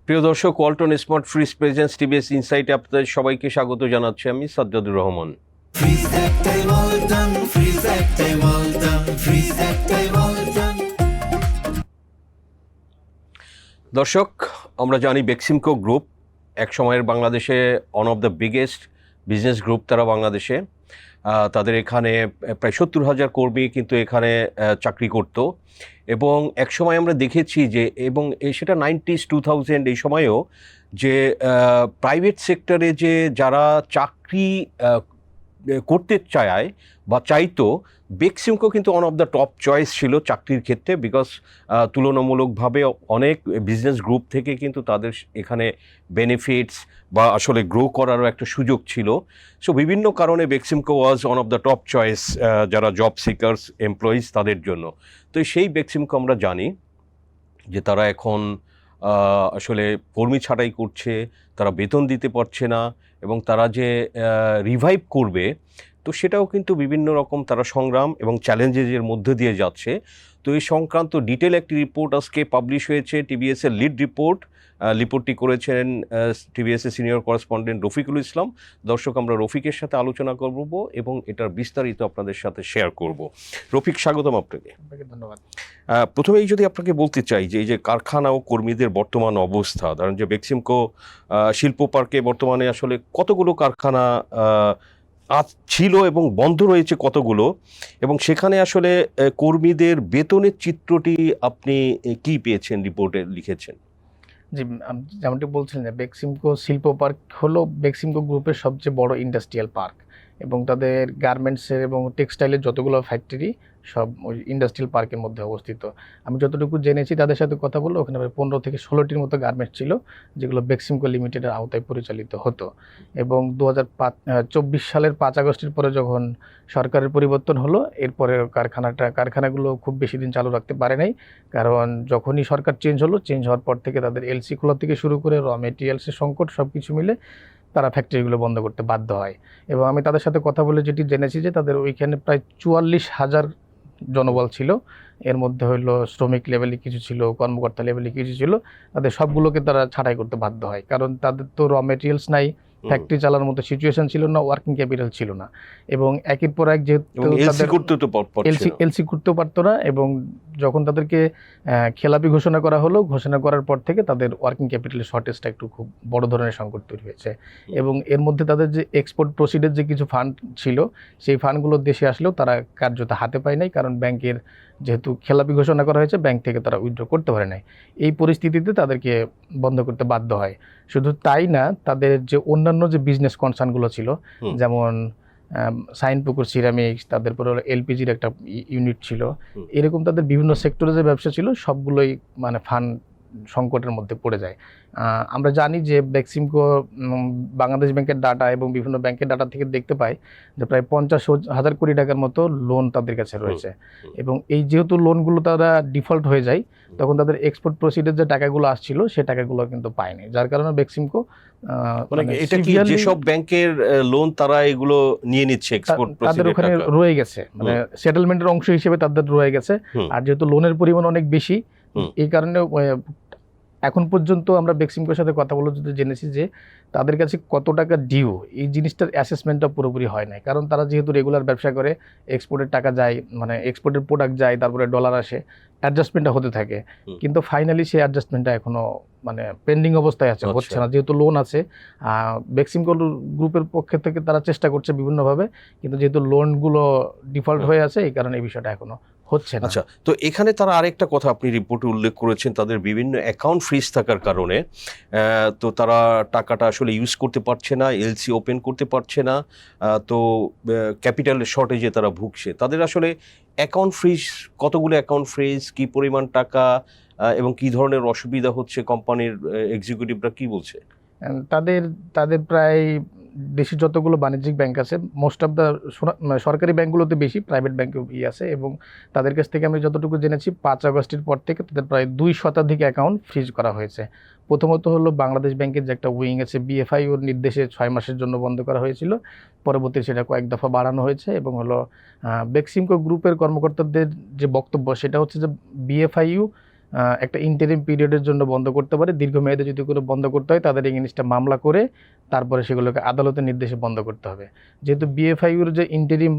প্রিয় দর্শক, Walton smart fridge presents TVS ইনসাইটে আপনাদের সবাইকে স্বাগত জানাচ্ছি আমি সাজ্জাদুর রহমান। দর্শক, আমরা জানি বেক্সিমকো গ্রুপ এক সময়ের বাংলাদেশে one of the biggest business group. তারা বাংলাদেশে তাদের এখানে প্রায় 70,000 কর্মী কিন্তু এখানে চাকরি করত এবং এক সময় আমরা দেখেছি যে এবং সেটা 90s 2000 এই সময়েও যে প্রাইভেট সেক্টরে যে যারা চাকরি করতে চায় বা চাইতো, বেক্সিমকো কিন্তু one of the top choice ছিল চাকরির ক্ষেত্রে। বিকজ তুলনামূলকভাবে অনেক বিজনেস গ্রুপ থেকে কিন্তু তাদের এখানে বেনিফিটস বা আসলে গ্রো করারও একটা সুযোগ ছিল। সো বিভিন্ন কারণে Beximco was one of the top choice যারা জব সিকার্স এমপ্লয়িজ তাদের জন্য। তো সেই বেক্সিমকো আমরা জানি যে তারা এখন আসলে কর্মী ছাঁটাই করছে, তারা বেতন দিতে পারছে না এবং তারা যে রিভাইভ করবে তো সেটাও কিন্তু বিভিন্ন রকম তারা সংগ্রাম এবং চ্যালেঞ্জেসের মধ্যে দিয়ে যাচ্ছে। তো এই সংক্রান্ত ডিটেল একটি রিপোর্ট আজকে পাবলিশ হয়েছে, টিভিএসের লিড রিপোর্টটি করেছেন টিভিএসের সিনিয়র করেসপন্ডেন্ট রফিকুল ইসলাম। দর্শক, আমরা রফিকের সাথে আলোচনা করব এবং এটার বিস্তারিত আপনাদের সাথে শেয়ার করব। রফিক, স্বাগতম আপনাকে। ধন্যবাদ। প্রথমেই যদি আপনাকে বলতে চাই যে এই যে কারখানা ও কর্মীদের বর্তমান অবস্থা, ধরেন যে বেক্সিমকো শিল্প পার্কে বর্তমানে আসলে কতগুলো কারখানা আজ ছিল এবং বন্ধ রয়েছে কতগুলো, এবং সেখানে আসলে কর্মীদের বেতনের চিত্রটি আপনি কি পেয়েছেন রিপোর্টে লিখেছেন? জি, যেমনটি বলছিলেন যে বেক্সিমকো শিল্প পার্ক হলো বেক্সিমকো গ্রুপের সবচেয়ে বড় ইন্ডাস্ট্রিয়াল পার্ক এবং তাদের গার্মেন্টসের এবং টেক্সটাইলের যতগুলো ফ্যাক্টরি সব ওই ইন্ডাস্ট্রিয়াল পার্কের মধ্যে অবস্থিত। আমি যতটুকু জেনেছি তাদের সাথে কথা বললে ওখানে 15 থেকে 16টির মতো গার্মেন্টস ছিল যেগুলো বেক্সিমকো লিমিটেডের আওতায় পরিচালিত হতো। এবং 2024 সালের 5 আগস্টের পরে যখন সরকারের পরিবর্তন হলো, এরপরে কারখানাগুলো খুব বেশি দিন চালু রাখতে পারে নাই, কারণ যখনই সরকার চেঞ্জ হওয়ার পর থেকে তাদের এলসি খোলা থেকে শুরু করে র মেটেরিয়ালসের সংকট সব কিছু মিলে তারা ফ্যাক্টরিগুলো বন্ধ করতে বাধ্য হয়। এবং আমি তাদের সাথে কথা বলে যেটি জেনেছি যে তাদের ওইখানে প্রায় 44,000 জনবল ছিল। এর মধ্যে হলো শ্রমিক লেভেলে কিছু ছিল, কর্মকর্তা লেভেলে কিছু ছিল। তাদের সবগুলোকে তারা ছাঁটাই করতে বাধ্য হয়, কারণ তাদের তো র মেটেরিয়ালস নাই, ফ্যাক্টরি চালানোর মতো সিচুয়েশন ছিল না, ওয়ার্কিং ক্যাপিটাল ছিল না। এবং একের পর এক যেহেতু এলসি করতেও পারতো না, এবং যখন তাদেরকে খেলাপি ঘোষণা করা হলো, ঘোষণা করার পর থেকে তাদের ওয়ার্কিং ক্যাপিটালের শর্টেজটা একটু খুব বড় ধরনের সংকট তৈরি হয়েছে। এবং এর মধ্যে তাদের যে এক্সপোর্ট প্রসিডের যে কিছু ফান্ড ছিল, সেই ফান্ডগুলো দেশে আসলেও তারা কার্যত হাতে পায় নাই, কারণ ব্যাংকের যেহেতু খেলাপি ঘোষণা করা হয়েছে, ব্যাংক থেকে তারা উইথড্র করতে পারে নাই। এই পরিস্থিতিতে তাদেরকে বন্ধ করতে বাধ্য হয়। শুধু তাই না, তাদের যে অন্যান্য যে বিজনেস কনসার্নগুলো ছিল, যেমন সাইনপুকুর সিরামিক্স, তাদের পরে এলপিজির একটা ইউনিট ছিল, এরকম তাদের বিভিন্ন সেক্টরে যে ব্যবসা ছিল সবগুলোই মানে ফান্ড সংকটের মধ্যে পড়ে যায়। আমরা জানি যে বেক্সিমকো বাংলাদেশ ব্যাংকের ডাটা এবং বিভিন্ন ব্যাংকের ডাটা থেকে দেখতে পাই যে প্রায় 50,000 কোটি টাকার মতো লোন তাদের কাছে রয়েছে। এবং এই যেহেতু লোনগুলো তারা ডিফল্ট হয়ে যায়, তখন তাদের এক্সপোর্ট প্রসিডের যে টাকাগুলো আসছিল সে টাকাগুলো কিন্তু পায়নি, যার কারণে বেক্সিমকো এটা কি যেসব ব্যাংকের লোন তারা এগুলো নিয়ে নিচ্ছে এক্সপোর্ট তাদের ওখানে রয়ে গেছে, মানে সেটেলমেন্টের অংশ হিসেবে তাদের রয়ে গেছে। আর যেহেতু লোনের পরিমাণ অনেক বেশি, এই কারণে এখন পর্যন্ত আমরা বেক্সিমকোর সাথে কথা বলে যদি জেনেছি যে তাদের কাছে কত টাকা ডিউ, এই জিনিসটার অ্যাসেসমেন্টটা পুরোপুরি হয় না, কারণ তারা যেহেতু রেগুলার ব্যবসা করে, এক্সপোর্টের টাকা যায়, মানে এক্সপোর্টের প্রোডাক্ট যায়, তারপরে ডলার আসে, অ্যাডজাস্টমেন্টটা হতে থাকে, কিন্তু ফাইনালি সেই অ্যাডজাস্টমেন্টটা এখনো মানে পেন্ডিং অবস্থায় আছে, হচ্ছে না, যেহেতু লোন আছে। বেক্সিমকো গ্রুপের পক্ষ থেকে তারা চেষ্টা করছে বিভিন্নভাবে, কিন্তু যেহেতু লোনগুলো ডিফল্ট হয়ে আছে, এই কারণে এই বিষয়টা এখনো হচ্ছে না। আচ্ছা, তো এখানে তারা আরেকটা কথা আপনি রিপোর্টে উল্লেখ করেছেন, তাদের বিভিন্ন অ্যাকাউন্ট ফ্রিজ থাকার কারণে তো তারা টাকাটা আসলে ইউজ করতে পারছে না, এলসি ওপেন করতে পারছে না, তো ক্যাপিটালের শর্টেজে তারা ভুগছে। তাদের আসলে অ্যাকাউন্ট ফ্রিজ, কতগুলো অ্যাকাউন্ট ফ্রিজ, কি পরিমাণ টাকা এবং কি ধরনের অসুবিধা হচ্ছে, কোম্পানির এক্সিকিউটিভরা কি বলছে? তাদের প্রায় দেশে যতগুলো বাণিজ্যিক ব্যাংক আছে, মোস্ট অফ দ্য সরকারি ব্যাংকগুলোতে বেশি, প্রাইভেট ব্যাংকেও আছে। এবং তাদের কাছ থেকে আমি যতটুকু জেনেছি 5 আগস্টের পর থেকে তাদের প্রায় 2 শতাধিক অ্যাকাউন্ট ফ্রিজ করা হয়েছে। প্রথমত হলো বাংলাদেশ ব্যাংকের যে একটা উইং আছে, বিএফআই ওর নির্দেশে 6 মাসের জন্য বন্ধ করা হয়েছিল, পরবর্তী সেটা কয়েক দফা বাড়ানো হয়েছে। এবং হলো বেক্সিমকো গ্রুপের কর্মকর্তাদের যে বক্তব্য, সেটা হচ্ছে যে বিএফআইইউ একটা ইন্টারিম পিরিয়ডের জন্য বন্ধ করতে পারে। দীর্ঘমেয়াদে যদি কোনো বন্ধ করতে হয় তাদের এগেইনস্টে মামলা করে তারপরে সেগুলোকে আদালতের নির্দেশে বন্ধ করতে হবে। যেহেতু BFIUর যে ইন্টারিম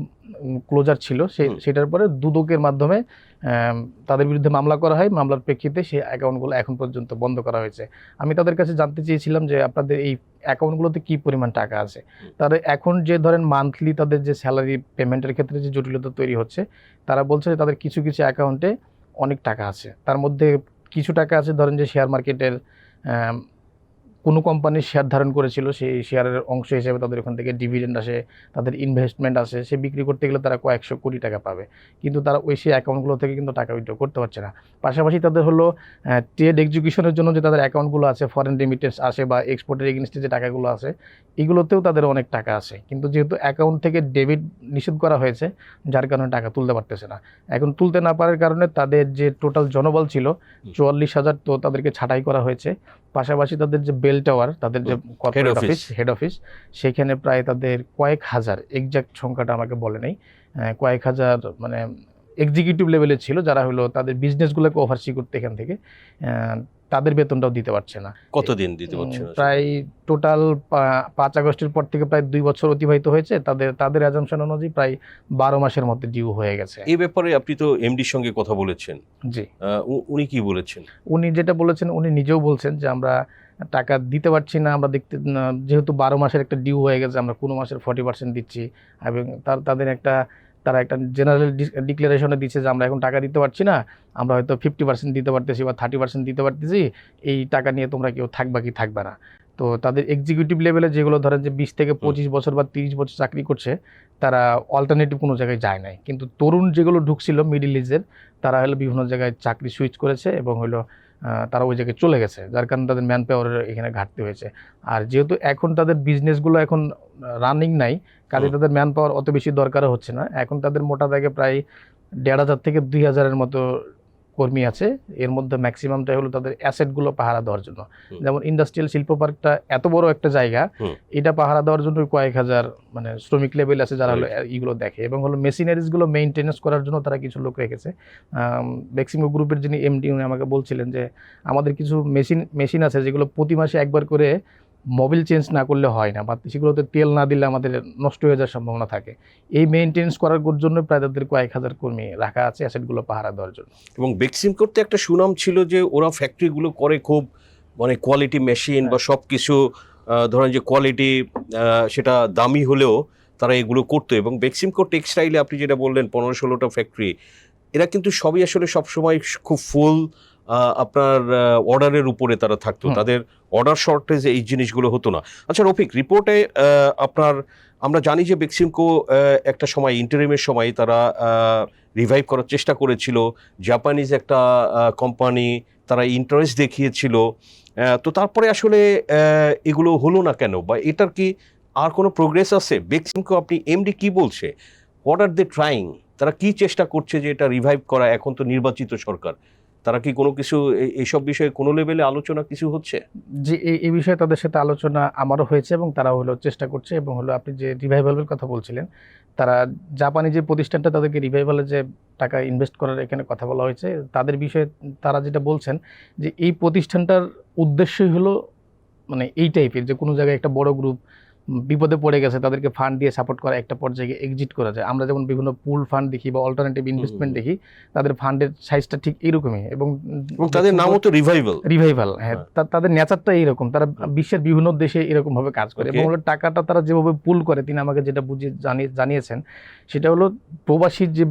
ক্লোজার ছিল সেটার পরে দুদকের মাধ্যমে তাদের বিরুদ্ধে মামলা করা হয়। মামলার প্রেক্ষিতে সেই অ্যাকাউন্টগুলো এখন পর্যন্ত বন্ধ করা হয়েছে। আমি তাদের কাছে জানতে চেয়েছিলাম যে আপনাদের এই অ্যাকাউন্টগুলোতে কী পরিমাণ টাকা আছে। তারা এখন যে ধরেন মান্থলি তাদের যে স্যালারি পেমেন্টের ক্ষেত্রে যে জটিলতা তৈরি হচ্ছে, তারা বলছে যে তাদের কিছু কিছু অ্যাকাউন্টে অনেক টাকা আছে। তার মধ্যে কিছু টাকা আছে ধরেন যে শেয়ার মার্কেটের কোনো কোম্পানির শেয়ার ধারণ করেছিল, সেই শেয়ারের অংশ হিসেবে তাদের ওখান থেকে ডিভিডেন্ড আসে, তাদের ইনভেস্টমেন্ট আসে, সে বিক্রি করতে গেলে তারা কয়েকশো কোটি টাকা পাবে, কিন্তু তারা সেই অ্যাকাউন্টগুলো থেকে কিন্তু টাকা উইথড্র করতে পারছে না। পাশাপাশি তাদের হলো ট্রেড এক্সিকিউশনের জন্য যে তাদের অ্যাকাউন্টগুলো আছে, ফরেন রেমিটেন্স আসে বা এক্সপোর্টের এগেইনস্টে যে টাকাগুলো আছে, এগুলোতেও তাদের অনেক টাকা আছে, কিন্তু যেহেতু অ্যাকাউন্ট থেকে ডেবিট নিষেধ করা হয়েছে, যার কারণে টাকা তুলতে পারতেছে না। এখন তুলতে না পারার কারণে তাদের যে টোটাল জনবল ছিল 44,000, তো তাদেরকে ছাঁটাই করা হয়েছে। পাশাপাশি তাদের যে বেল টাওয়ার, তাদের যে কর্পোরেট অফিস, হেড অফিস, সেখানে প্রায় তাদের কয়েক হাজার, এক্সাক্ট সংখ্যাটা আমাকে বলে নাই, কয়েক হাজার মানে এক্সিকিউটিভ লেভেলের ছিল, যারা হলো তাদের বিজনেসগুলোকে ওভারসি করতে এখান থেকে তাদের বেতনটাও দিতে পারছে না। কতদিন দিতে পারছে না? প্রায় টোটাল 5 আগস্টের পর থেকে প্রায় 2 বছর অতিবাহিত হয়েছে। তাদের অ্যাজাম্পশন অনুযায়ী প্রায় 12 মাসের মধ্যে ডিউ হয়ে গেছে। এই ব্যাপারে আপনি তো এমডির সঙ্গে কথা বলেছেন, জি। উনি কি বলেছেন? উনি যেটা বলেছেন, উনি নিজেও বলছেন যে আমরা টাকা দিতে পারছি না, আমরা যেহেতু 12 মাসের একটা ডিউ হয়ে গেছে, আমরা কোনো মাসের 40% দিচ্ছি, এবং তারা একটা জেনারেল ডিক্লারেশনে দিচ্ছে যে আমরা এখন টাকা দিতে পারছি না, আমরা হয়তো 50% দিতে পারতেছি বা 30% দিতে পারতেছি, এই টাকা নিয়ে তোমরা কেউ থাকবা কি থাকবে না। তো তাদের এক্সিকিউটিভ লেভেলে যেগুলো ধরেন যে 20 থেকে 25 বছর বা 30 বছর চাকরি করছে, তারা অল্টারনেটিভ কোনো জায়গায় যায় নাই, কিন্তু তরুণ যেগুলো ঢুকছিল মিডিল এজের, তারা হলো বিভিন্ন জায়গায় চাকরি সুইচ করেছে এবং হলো তারা ওই জায়গায় চলে গেছে, যার কারণে তাদের ম্যান পাওয়ারের এখানে ঘাটতি হয়েছে। আর যেহেতু এখন তাদের বিজনেসগুলো এখন রানিং নাই, কাজে তাদের ম্যান পাওয়ার অত বেশি দরকারও হচ্ছে না। এখন তাদের মোটা দাগে প্রায় 1,500 থেকে 2,000-এর মতো কর্মী আছে। এর মধ্যে ম্যাক্সিমামটাই হলো তাদের অ্যাসেটগুলো পাহারা দেওয়ার জন্য। যেমন ইন্ডাস্ট্রিয়াল শিল্প পার্কটা এত বড় একটা জায়গা, এটা পাহারা দেওয়ার জন্য কয়েক হাজার মানে শ্রমিক লেভেল আছে যারা হলো এইগুলো দেখে, এবং হলো মেশিনারিজগুলো মেইনটেনেন্স করার জন্য তারা কিছু লোক রেখেছে। বেক্সিমকো গ্রুপের যিনি এমডি, উনি আমাকে বলছিলেন যে আমাদের কিছু মেশিন আছে যেগুলো প্রতি মাসে একবার করে মোবিল চেঞ্জ না করলে হয় না, বা সেগুলোতে তেল না দিলে আমাদের নষ্ট হয়ে যাওয়ার সম্ভাবনা থাকে। এই মেইনটেনেন্স করার জন্য প্রায় তাদের কয়েক হাজার কর্মী রাখা আছে অ্যাসেটগুলো পাহারা দেওয়ার জন্য। এবং বেক্সিমকোতে একটা সুনাম ছিল যে ওরা ফ্যাক্টরিগুলো করে খুব মানে কোয়ালিটি মেশিন বা সব কিছু ধরেন যে কোয়ালিটি সেটা দামি হলেও তারা এগুলো করতো। এবং বেক্সিমকো টেক্সটাইলে আপনি যেটা বললেন 15-16টা ফ্যাক্টরি, এরা কিন্তু সবই আসলে সবসময় খুব ফুল আপনার অর্ডারের উপরে তারা থাকতো, তাদের অর্ডার শর্টেজ এই জিনিসগুলো হতো না। আচ্ছা রফিক, রিপোর্টে আমরা জানি যে বেক্সিমকো একটা সময় ইন্টারিমের সময় তারা রিভাইভ করার চেষ্টা করেছিল, জাপানিজ একটা কোম্পানি, তারা ইন্টারেস্ট দেখিয়েছিল, তো তারপরে আসলে এগুলো হলো না কেন, বা এটার কি আর কোনো প্রোগ্রেস আছে? বেক্সিমকো আপনি এমডি কি বলছে, হোয়াট আর দে ট্রাইং, তারা কি চেষ্টা করছে যে এটা রিভাইভ করা? এখন তো নির্বাচিত সরকার, তারা কি কোনো কিছু এইসব বিষয়ে কোনো লেভেলে আলোচনা কিছু হচ্ছে? যে এই বিষয়ে তাদের সাথে আলোচনা আমারও হয়েছে, এবং তারা হলো চেষ্টা করছে। এবং হলো আপনি যে রিভাইভালের কথা বলছিলেন, তারা জাপানি যে প্রতিষ্ঠানটা তাদেরকে রিভাইভালে যে টাকা ইনভেস্ট করার এখানে কথা বলা হয়েছে, তাদের বিষয়ে তারা যেটা বলছেন যে এই প্রতিষ্ঠানটার উদ্দেশ্যই হলো মানে এই টাইপের যে কোনো জায়গায় একটা বড় গ্রুপ বিপদে পড়ে গেছে, তাদেরকে ফান্ড দিয়ে সাপোর্ট করা, একটা পর্যায়ে এক্সিট করা যায়। আমরা যেমন বিভিন্ন পুল ফান্ড দেখি বা অল্টারনেটিভ ইনভেস্টমেন্ট দেখি, তাদের ফান্ডের সাইজটা ঠিক এইরকমই, এবং তাদের নামও তো রিভাইভাল। হ্যাঁ, তাদের নেচারটা এইরকম, তারা বিশ্বের বিভিন্ন দেশে এরকম ভাবে কাজ করে। এবং হলো টাকাটা তারা যেভাবে পুল করে, তিনি আমাকে যেটা জানিয়েছেন সেটা হলো প্রবাসী যে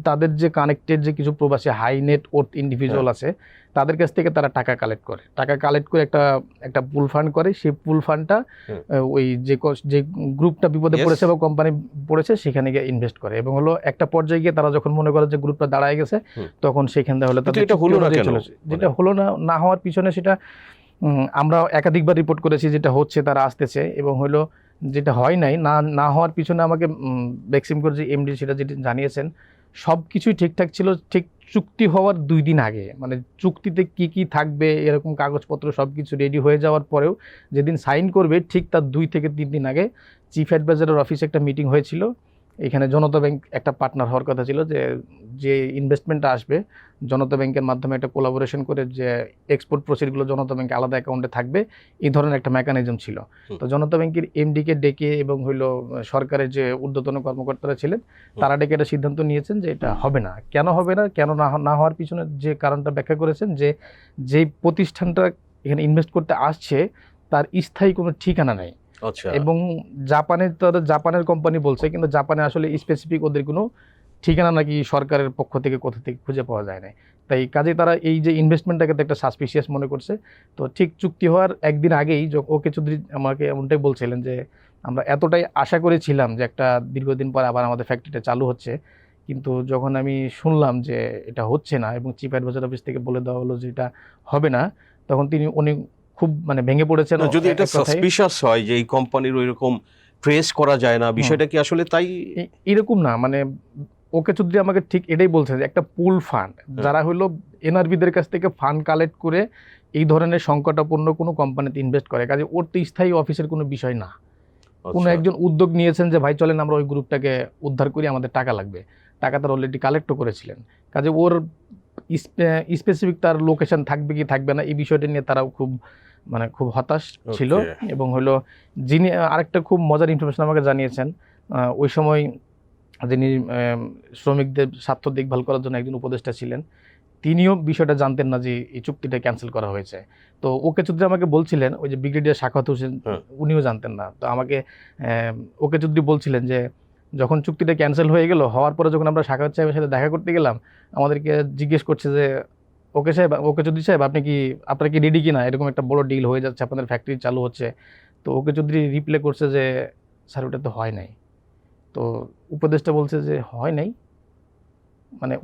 তাদের যে কানেক্টেড যে কিছু প্রবাসী হাই নেট ওর্থ ইন্ডিভিজুয়াল আছে, তাদের কাছ থেকে তারা টাকা কালেক্ট করে একটা পুল ফান্ড করে। সেই পুল ফান্ডটা ওই যে গ্রুপটা বিপদে পড়েছে বা কোম্পানি পড়েছে সেখানে গিয়ে ইনভেস্ট করে, এবং হলো একটা পর্যায়ে গিয়ে তারা যখন মনে করে যে গ্রুপটা দাঁড়ায় গেছে, তখন সেখান থেকে হলো যেটা হলো না হওয়ার পিছনে সেটা আমরা একাধিকবার রিপোর্ট করেছি, যেটা হচ্ছে তারা আসতেছে, এবং হলো যেটা হয় নাই না হওয়ার পিছনে আমাকে বেক্সিমকোর যে এমডি সেটা যেটা জানিয়েছেন, সব কিছুই ঠিকঠাক ছিল, ঠিক চুক্তি হওয়ার 2 দিন আগে, মানে চুক্তিতে কি কি থাকবে এরকম কাগজপত্র সব কিছু রেডি হয়ে যাওয়ার পরেও যেদিন সাইন করবে ঠিক তার 2 থেকে 3 দিন আগে চিফ অ্যাডভাইজারের অফিসে একটা মিটিং হয়েছিল। এখানে জনতা ব্যাংক একটা পার্টনার হওয়ার কথা ছিল, যে ইনভেস্টমেন্টটা আসবে জনতা ব্যাংকের মাধ্যমে একটা কোলাবোরেশন করে যে এক্সপোর্ট প্রসিডগুলো জনতা ব্যাংকে আলাদা অ্যাকাউন্টে থাকবে, এই ধরনের একটা মেকানিজম ছিল। তো জনতা ব্যাংকের এমডিকে ডেকে এবং হইলো সরকারের যে ঊর্ধ্বতন কর্মকর্তারা ছিলেন তারা ডেকে একটা সিদ্ধান্ত নিয়েছেন যে এটা হবে না। কেন হবে না, কেন না হওয়ার পিছনে যে কারণটা ব্যাখ্যা করেছেন যে যেই প্রতিষ্ঠানটা এখানে ইনভেস্ট করতে আসছে তার স্থায়ী কোনো ঠিকানা নেই। আচ্ছা। এবং জাপানের কোম্পানি বলছে, কিন্তু জাপানে আসলে স্পেসিফিক ওদের কোনো ঠিকানা নাকি সরকারের পক্ষ থেকে কোথা থেকে খুঁজে পাওয়া যায় না। তাই কাজে তারা এই যে ইনভেস্টমেন্টটাকে একটা সাসপিশিয়াস মনে করছে। তো ঠিক চুক্তি হওয়ার একদিন আগেই ওকে চৌধুরী আমাকে এমনটাই বলছিলেন যে আমরা এতটাই আশা করেছিলাম যে একটা দীর্ঘদিন পর আবার আমাদের ফ্যাক্টরিটা চালু হচ্ছে, কিন্তু যখন আমি শুনলাম যে এটা হচ্ছে না এবং চিফ অ্যাডভাইজার অফিস থেকে বলে দেওয়া হলো যে এটা হবে না, তখন উনি খুব ভেঙে পড়েছেন। যদি এটা সাসপিশিয়াস হয় যে এই কোম্পানির ওইরকম ট্রেস করা যায় না, বিষয়টা কি আসলে তাই? এরকম না, ওকে চৌধুরী আমাকে ঠিক এটাই বলছে যে একটা পুল ফান্ড, যারা হলো এনআরবিদের কাছ থেকে ফান্ড কালেক্ট করে এই ধরনের সংকটাপন্ন কোনো কোম্পানিতে ইনভেস্ট করে, কাজে ওর তো স্থায়ী অফিসের কোনো বিষয় না। কোনো একজন উদ্যোগ নিয়েছেন যে ভাই চলেন আমরা ওই গ্রুপটাকে উদ্ধার করি, আমাদের টাকা লাগবে, টাকা তার অলরেডি কালেক্টও করেছিলেন। কাজে ওর স্পেসিফিক তার লোকেশন থাকবে কি থাকবে না এই বিষয়টা নিয়ে তারাও খুব হতাশ ছিল। এবং হলো যিনি আরেকটা খুব মজার ইনফরমেশন আমাকে জানিয়েছেন, ওই সময় যিনি শ্রমিকদের স্বার্থ দেখভাল করার জন্য একজন উপদেষ্টা ছিলেন, তিনিও বিষয়টা জানতেন না যে এই চুক্তিটা ক্যান্সেল করা হয়েছে। তো ওকে চৌধুরী আমাকে বলছিলেন, ওই যে ব্রিগেডিয়ার সাখাওয়াত হোসেন উনিও জানতেন না। তো আমাকে ওকে চৌধুরী বলছিলেন যে যখন চুক্তিটা ক্যান্সেল হয়ে গেল, হওয়ার পরে যখন আমরা সাখাওয়াত সাহেবের সাথে দেখা করতে গেলাম, আমাদেরকে জিজ্ঞেস করছে যে ওকে চৌধুরী সাহেব আপনারা কি রেডি কিনা, এরকম একটা বড় ডিল হয়ে যাচ্ছে, আপনাদের ফ্যাক্টরি চালু হচ্ছে। তো ওকে চৌধুরী রিপ্লাই করছে যে স্যার ওটা তো হয় নাই। তো উপদেষ্টা বলছে যে হয় নাই,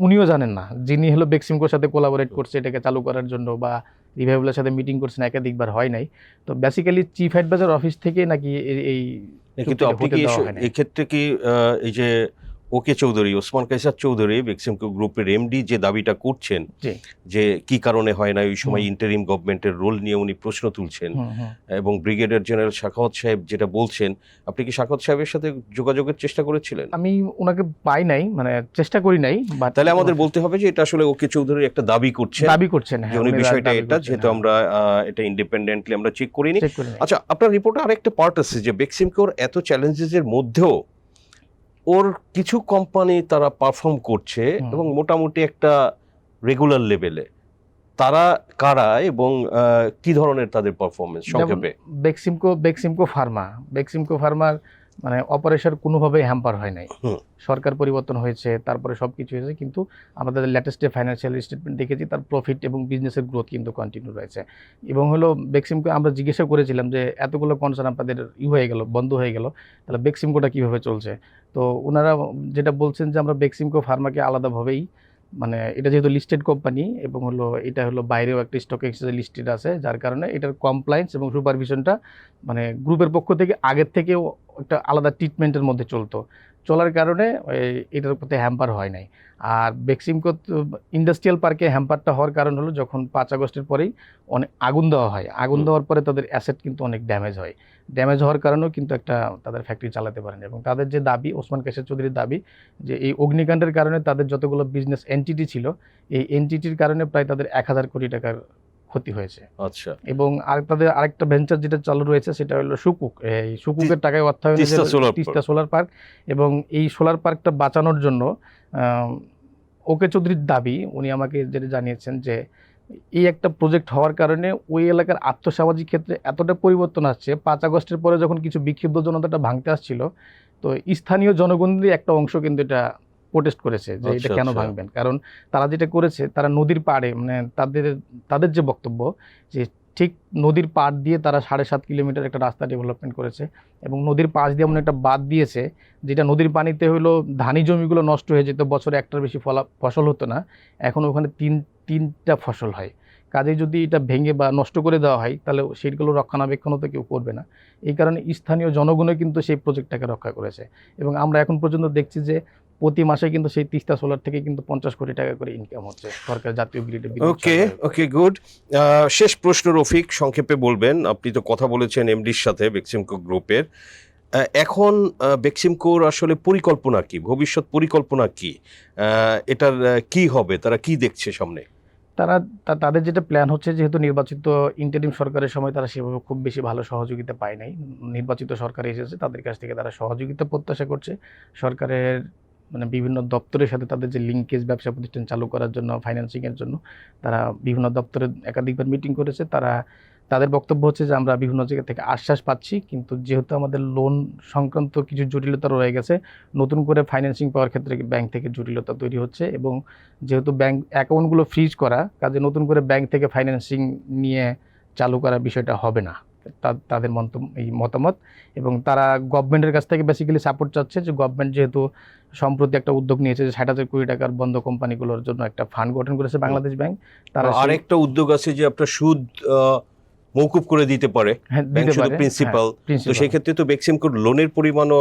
উনিও জানেন না, যিনি হলো বেক্সিমকোর সাথে কোলাবোরেট করছে এটাকে চালু করার জন্য বা রিভাইভালের সাথে মিটিং করছেন একাধিকবার হয় নাই। তো বেসিক্যালি চিফ অ্যাডভাইজার অফিস থেকে নাকি এই কিন্তু আপনি কি এক্ষেত্রে কি এই যে ওকে চৌধুরী, ওসমান কায়সার চৌধুরী বেক্সিমকো গ্রুপের এমডি যে দাবিটা করছেন যে কি কারণে হয় না, ওই সময় ইন্টারিম গভর্নমেন্টের রোল নিয়ে উনি প্রশ্ন তুলছেন, এবং ব্রিগেডিয়ার জেনারেল সাখাওয়াত সাহেব যেটা বলছেন, আপনি কি সাখাওয়াত সাহেবের সাথে যোগাযোগের চেষ্টা করেছিলেন? আমি ওনাকে পাই নাই, চেষ্টা করি নাই। তাহলে আমাদের বলতে হবে যে এটা আসলে ওকে চৌধুরী একটা দাবি করছেন উনি বিষয়টা এটা, যেহেতু আমরা এটা ইন্ডিপেন্ডেন্টলি আমরা চেক করিনি। আচ্ছা, আপনার রিপোর্টে আরেকটা পার্ট আছে যে বেক্সিমকোর এত চ্যালেঞ্জেসের মধ্যেও ওর কিছু কোম্পানি তারা পারফর্ম করছে এবং মোটামুটি একটা রেগুলার লেভেলে। তারা কারা এবং কি ধরনের তাদের পারফরমেন্স সংক্ষেপে? বেক্সিমকো ফার্মার অপারেশন কোনোভাবেই হ্যাম্পার হয় নাই। সরকার পরিবর্তন হয়েছে, তারপরে সবকিছু হয়েছে, কিন্তু আমাদের লেটেস্ট ফাইন্যান্সিয়াল স্টেটমেন্ট দেখেছি তার প্রফিট এবং বিজনেসের গ্রোথ কিন্তু কন্টিনিউ রয়েছে। এবং হলো বেক্সিমকো আমরা জিজ্ঞাসা করেছিলাম যে এতগুলো কনসার্ন আপনাদের হয়ে গেল, বন্ধ হয়ে গেল, তাহলে বেক্সিমকোটা কীভাবে চলছে? তো ওনারা যেটা বলছেন যে আমরা বেক্সিমকো ফার্মাকে আলাদাভাবেই, এটা যেহেতু লিস্টেড কোম্পানি এবং এটা বাইরেও একটা স্টক এক্সচেঞ্জে লিস্টেড আছে, যার কারণে এটার কমপ্লায়েন্স এবং সুপারভিশনটা গ্রুপের পক্ষ থেকে আগের থেকেও একটা আলাদা ট্রিটমেন্টের মধ্যে চলার কারণে এটার প্রতি হ্যাম্পার হয় নাই। আর বেক্সিমকো ইন্ডাস্ট্রিয়াল পার্কে হ্যাম্পারটা হওয়ার কারণ হলো যখন 5 আগস্টের পরেই অনেক আগুন দেওয়া হয়, আগুন দেওয়ার পরে তাদের অ্যাসেট কিন্তু অনেক ড্যামেজ হওয়ার কারণেও কিন্তু তাদের ফ্যাক্টরি চালাতে পারেন। এবং তাদের যে দাবি, ওসমান কায়সার চৌধুরীর দাবি, যে এই অগ্নিকাণ্ডের কারণে তাদের যতগুলো বিজনেস এন্টিটি ছিল, এই এন্টিটির কারণে প্রায় তাদের 1000 কোটি টাকার ক্ষতি হয়েছে। আচ্ছা। এবং তাদের আরেকটা ভেঞ্চার যেটা চালু রয়েছে সেটা হলো সুকুক। এই সুকুকের টাকায় অর্থায়নে তিস্তা সোলার পার্ক, এবং এই সোলার পার্কটা বাঁচানোর জন্য ওকে চৌধুরীর দাবি, উনি আমাকে যেটা জানিয়েছেন যে এই একটা প্রজেক্ট হওয়ার কারণে ওই এলাকার আর্থসামাজিক ক্ষেত্রে এতটা পরিবর্তন আসছে। 5 আগস্টের পরে যখন কিছু বিক্ষিপ্ত জনতাটা ভাঙতে আসছিল, তো স্থানীয় জনগণের একটা অংশ কিন্তু এটা প্রোটেস্ট করেছে যে এটা কেন ভাঙবেন। কারণ তারা যেটা করেছে, তারা নদীর পাড়ে, তাদের যে বক্তব্য যে ঠিক নদীর পাড় দিয়ে তারা 7.5 কিলোমিটার একটা রাস্তা ডেভেলপমেন্ট করেছে, এবং নদীর পাশ দিয়ে এমন একটা বাঁধ দিয়েছে যেটা নদীর পানিতে ধানি জমিগুলো নষ্ট হয়ে যেত, বছরে একটার বেশি ফসল হতো না, এখন ওখানে তিনটা ফসল হয়। কাজে যদি এটা ভেঙে বা নষ্ট করে দেওয়া হয় তাহলে সেগুলো রক্ষণাবেক্ষণও তো কেউ করবে না। এই কারণে স্থানীয় জনগণও কিন্তু সেই প্রজেক্টটাকে রক্ষা করেছে। এবং আমরা এখন পর্যন্ত দেখছি যে প্রতি মাসে কিন্তু সেই তিস্তা সোলার থেকে কিন্তু 50 কোটি টাকা করে ইনকাম হচ্ছে সরকার জাতীয় গ্রিডে। Okay good. শেষ প্রশ্ন রফিক, সংক্ষেপে বলবেন, আপনি তো কথা বলেছেন এমডির সাথে বেক্সিমকো গ্রুপের, এখন বেক্সিমকোর আসলে পরিকল্পনা কি, ভবিষ্যৎ পরিকল্পনা কি, এটার কি হবে, তারা কি দেখছে সামনে? তারা তাদের যেটা প্ল্যান হচ্ছে, যেহেতু নির্বাচিত ইন্টারিম সরকারের সময় তারা সেভাবে খুব বেশি ভালো সহযোগিতা পায় নাই, নির্বাচিত সরকার এসেছে, তাদের কাছ থেকে তারা সহযোগিতা প্রত্যাশা করছে। সরকারের মানে বিভিন্ন দপ্তরের সাথে তাদের যে লিঙ্কেজ, ব্যবসা প্রতিষ্ঠান চালু করার জন্য, ফাইন্যান্সিংয়ের জন্য তারা বিভিন্ন দপ্তরে একাধিকবার মিটিং করেছে। তাদের বক্তব্য হচ্ছে যে আমরা বিভিন্ন জায়গা থেকে আশ্বাস পাচ্ছি, কিন্তু যেহেতু আমাদের লোন সংক্রান্ত কিছু জটিলতা রয়ে গেছে, নতুন করে ফাইন্যান্সিং পাওয়ার ক্ষেত্রে ব্যাংক থেকে জটিলতা তৈরি হচ্ছে, এবং যেহেতু ব্যাংক অ্যাকাউন্টগুলো ফ্রিজ করা, কাজে নতুন করে ব্যাংক থেকে ফাইন্যান্সিং নিয়ে চালু করার বিষয়টা হবে না, তাদের মতামত। এবং তারা গভর্নমেন্টের কাছ থেকে বেসিক্যালি সাপোর্ট চাচ্ছে, যে গভর্নমেন্ট যেহেতু সম্প্রতি একটা উদ্যোগ নিয়েছে যে 60,000 কোটি টাকার বন্ধ কোম্পানিগুলোর জন্য একটা ফান্ড গঠন করেছে বাংলাদেশ ব্যাংক। তারা আরেকটা উদ্যোগ আছে যে আপনার সুদ মওকুফ করে দিতে পারে ব্যাংক, শুধু প্রিন্সিপাল। তো সেই ক্ষেত্রে তো বেক্সিমকোর লোনের পরিমাণও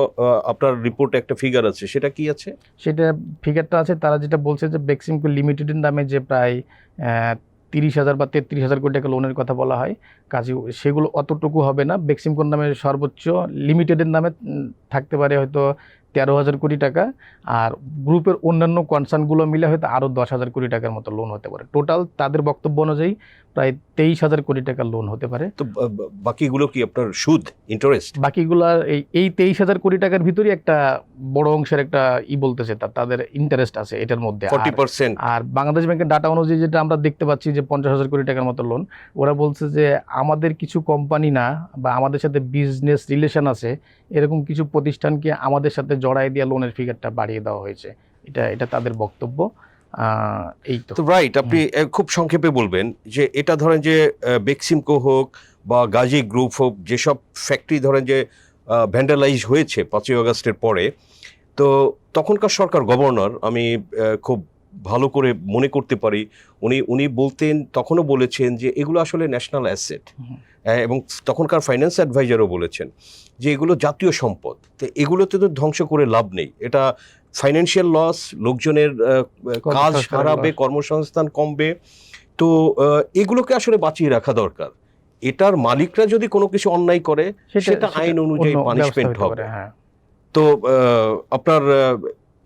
আপনার রিপোর্টে একটা ফিগার আছে, সেটা কি আছে? সেটা ফিগারটা আছে, তারা যেটা বলছে যে বেক্সিমকো লিমিটেডের নামে যে প্রায় 30,000 বা 33,000 কোটি টাকা লোনের কথা বলা হয়, কাজে সেগুলো অতটুকু হবে না। বেক্সিমকোর নামে সর্বোচ্চ লিমিটেডের নামে থাকতে পারে হয়তো 13,000 কোটি টাকা, আর গ্রুপের অন্যান্য কনসার্নগুলো মিলে হয়তো আরও 10,000 কোটি টাকার মতো লোন হতে পারে। টোটাল তাদের বক্তব্য অনুযায়ী প্রায় 23,000 কোটি টাকার লোন হতে পারে। তো বাকিগুলো কি আপনার সুদ, ইন্টারেস্ট? বাকিগুলার এই 23,000 কোটি টাকার ভিতরে একটা বড় অংশের একটা বলতেছে তাদের ইন্টারেস্ট আছে এটার মধ্যে 40%। আর বাংলাদেশ ব্যাংকের ডাটা অনুযায়ী যেটা আমরা দেখতে পাচ্ছি যে 50,000 কোটি টাকার মতো লোন। ওরা বলছে যে আমাদের কিছু কোম্পানি না, বা আমাদের সাথে বিজনেস রিলেশন আছে এরকম কিছু প্রতিষ্ঠানকে আমাদের সাথে জড়াই দিয়ে লোনের ফিগারটা বাড়িয়ে দেওয়া হয়েছে। এটা তাদের বক্তব্য। এই তো রাইট। আপনি খুব সংক্ষেপে বলবেন যে এটা ধরেন যে বেক্সিমকো হোক বা গাজী গ্রুপ হোক, যেসব ফ্যাক্টরি ধরেন যে ভ্যান্ডালাইজ হয়েছে 5ই আগস্টের পরে, তো তখনকার সরকার গভর্নর, আমি খুব ভালো করে মনে করতে পারি, উনি বলতেন, তখনও বলেছেন যে এগুলো আসলে ন্যাশনাল অ্যাসেট, এবং তখনকার ফাইন্যান্স অ্যাডভাইজারও বলেছেন যে এগুলো জাতীয় সম্পদ, তো এগুলোতে তো ধ্বংস করে লাভ নেই, এটা ফাইন্যান্সিয়াল লস, লোকজনের কাজ হারাবে, কর্মসংস্থান কমবে, তো এগুলোকে আসলে বাঁচিয়ে রাখা দরকার। এটার মালিকরা যদি কোনো কিছু অন্যায় করে সেটা আইন অনুযায়ী পানিশমেন্ট হবে। তো আপনার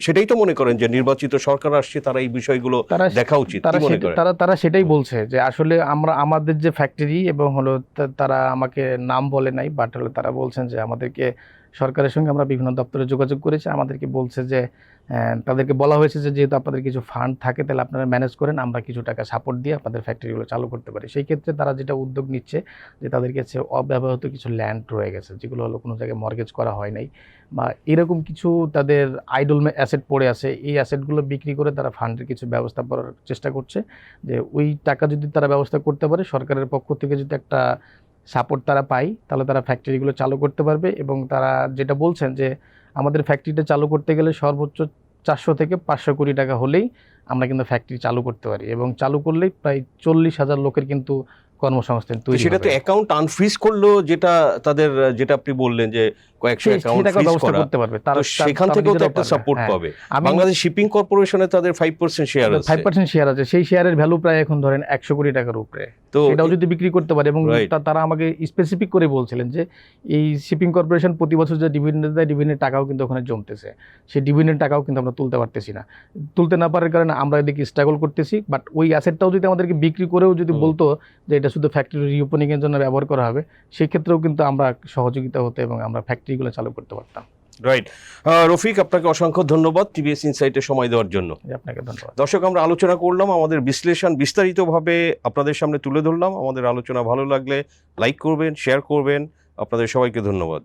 সেটাই তো মনে করেন যে নির্বাচিত সরকার আসছে, তারা এই বিষয়গুলো দেখা উচিত, তারা সেটাই বলছে যে আসলে আমাদের যে ফ্যাক্টরি, এবং হলো তারা আমাকে নাম বলে নাই, বাট হলো তারা বলছেন যে আমাদেরকে সরকারের সঙ্গে আমরা বিভিন্ন দপ্তরে যোগাযোগ করেছি, আমাদেরকে বলছে যে তাদেরকে বলা হয়েছে যে যেহেতু আপনাদের কিছু ফান্ড থাকে তাহলে আপনারা ম্যানেজ করেন, আমরা কিছু টাকা সাপোর্ট দিয়ে আপনাদের ফ্যাক্টরিগুলো চালু করতে পারি। সেই ক্ষেত্রে তারা যেটা উদ্যোগ নিচ্ছে যে তাদের কাছে অব্যবহৃত কিছু ল্যান্ড রয়ে গেছে, যেগুলো হলো কোনো জায়গায় মর্গেজ করা হয় নাই, বা এরকম কিছু তাদের আইডল অ্যাসেট পড়ে আছে, এই অ্যাসেটগুলো বিক্রি করে তারা ফান্ডের কিছু ব্যবস্থা করার চেষ্টা করছে। যে ওই টাকা যদি তারা ব্যবস্থা করতে পারে, সরকারের পক্ষ থেকে যদি একটা সাপোর্ট তারা পায়, তাহলে তারা ফ্যাক্টরিগুলো চালু করতে পারবে। এবং তারা যেটা বলছেন যে আমাদের ফ্যাক্টরিটা চালু করতে গেলে সর্বোচ্চ 400 থেকে 500 কোটি টাকা হলেই আমরা কিন্তু ফ্যাক্টরি চালু করতে পারি, এবং চালু করলেই প্রায় 40,000 লোকের কিন্তু কর্মসংস্থান তৈরি হবে। সেটা তো অ্যাকাউন্ট আনফ্রিজ করলেও, যেটা আপনি বললেন যে কয়েকশো অ্যাকাউন্ট ফ্রিজ করা করতে পারবে, তো সেখান থেকেও তো একটা সাপোর্ট পাবে। বাংলাদেশ শিপিং কর্পোরেশনে তাদের 5% শেয়ার আছে, 5% শেয়ার আছে, সেই শেয়ারের ভ্যালু প্রায় এখন ধরেন 100 কোটি টাকার উপরে। তো এটাও যদি বিক্রি করতে পারে, এবং তারা আমাকে স্পেসিফিক করে বলছিলেন যে এই শিপিং কর্পোরেশন প্রতি বছর যে ডিভিডেন্ড দেয়, ডিভিডেন্ডের টাকাও কিন্তু ওখানে জমতেছে, সেই ডিভিডেন্ডের টাকাও কিন্তু আমরা তুলতে পারতেছি না। তুলতে না পারার কারণে আমরা এদিকে স্ট্রাগল করতেছি। বাট ওই অ্যাসেটটাও যদি আমাদেরকে বিক্রি করেও যদি বলতো যে এটা শুধু ফ্যাক্টরি রিওপেনিংয়ের জন্য ব্যবহার করা হবে, সেই ক্ষেত্রেও কিন্তু আমরা সহযোগিতা হতো এবং আমরা ফ্যাক্টরিগুলো চালু করতে পারতাম। রাইট। রফিক, আপনাকে অসংখ্য ধন্যবাদ টিভিএস ইনসাইটে সময় দেওয়ার জন্য। আপনাকে ধন্যবাদ। দর্শক, আমরা আলোচনা করলাম, আমাদের বিশ্লেষণ বিস্তারিতভাবে আপনাদের সামনে তুলে ধরলাম। আমাদের আলোচনা ভালো লাগলে লাইক করবেন, শেয়ার করবেন। আপনাদের সবাইকে ধন্যবাদ।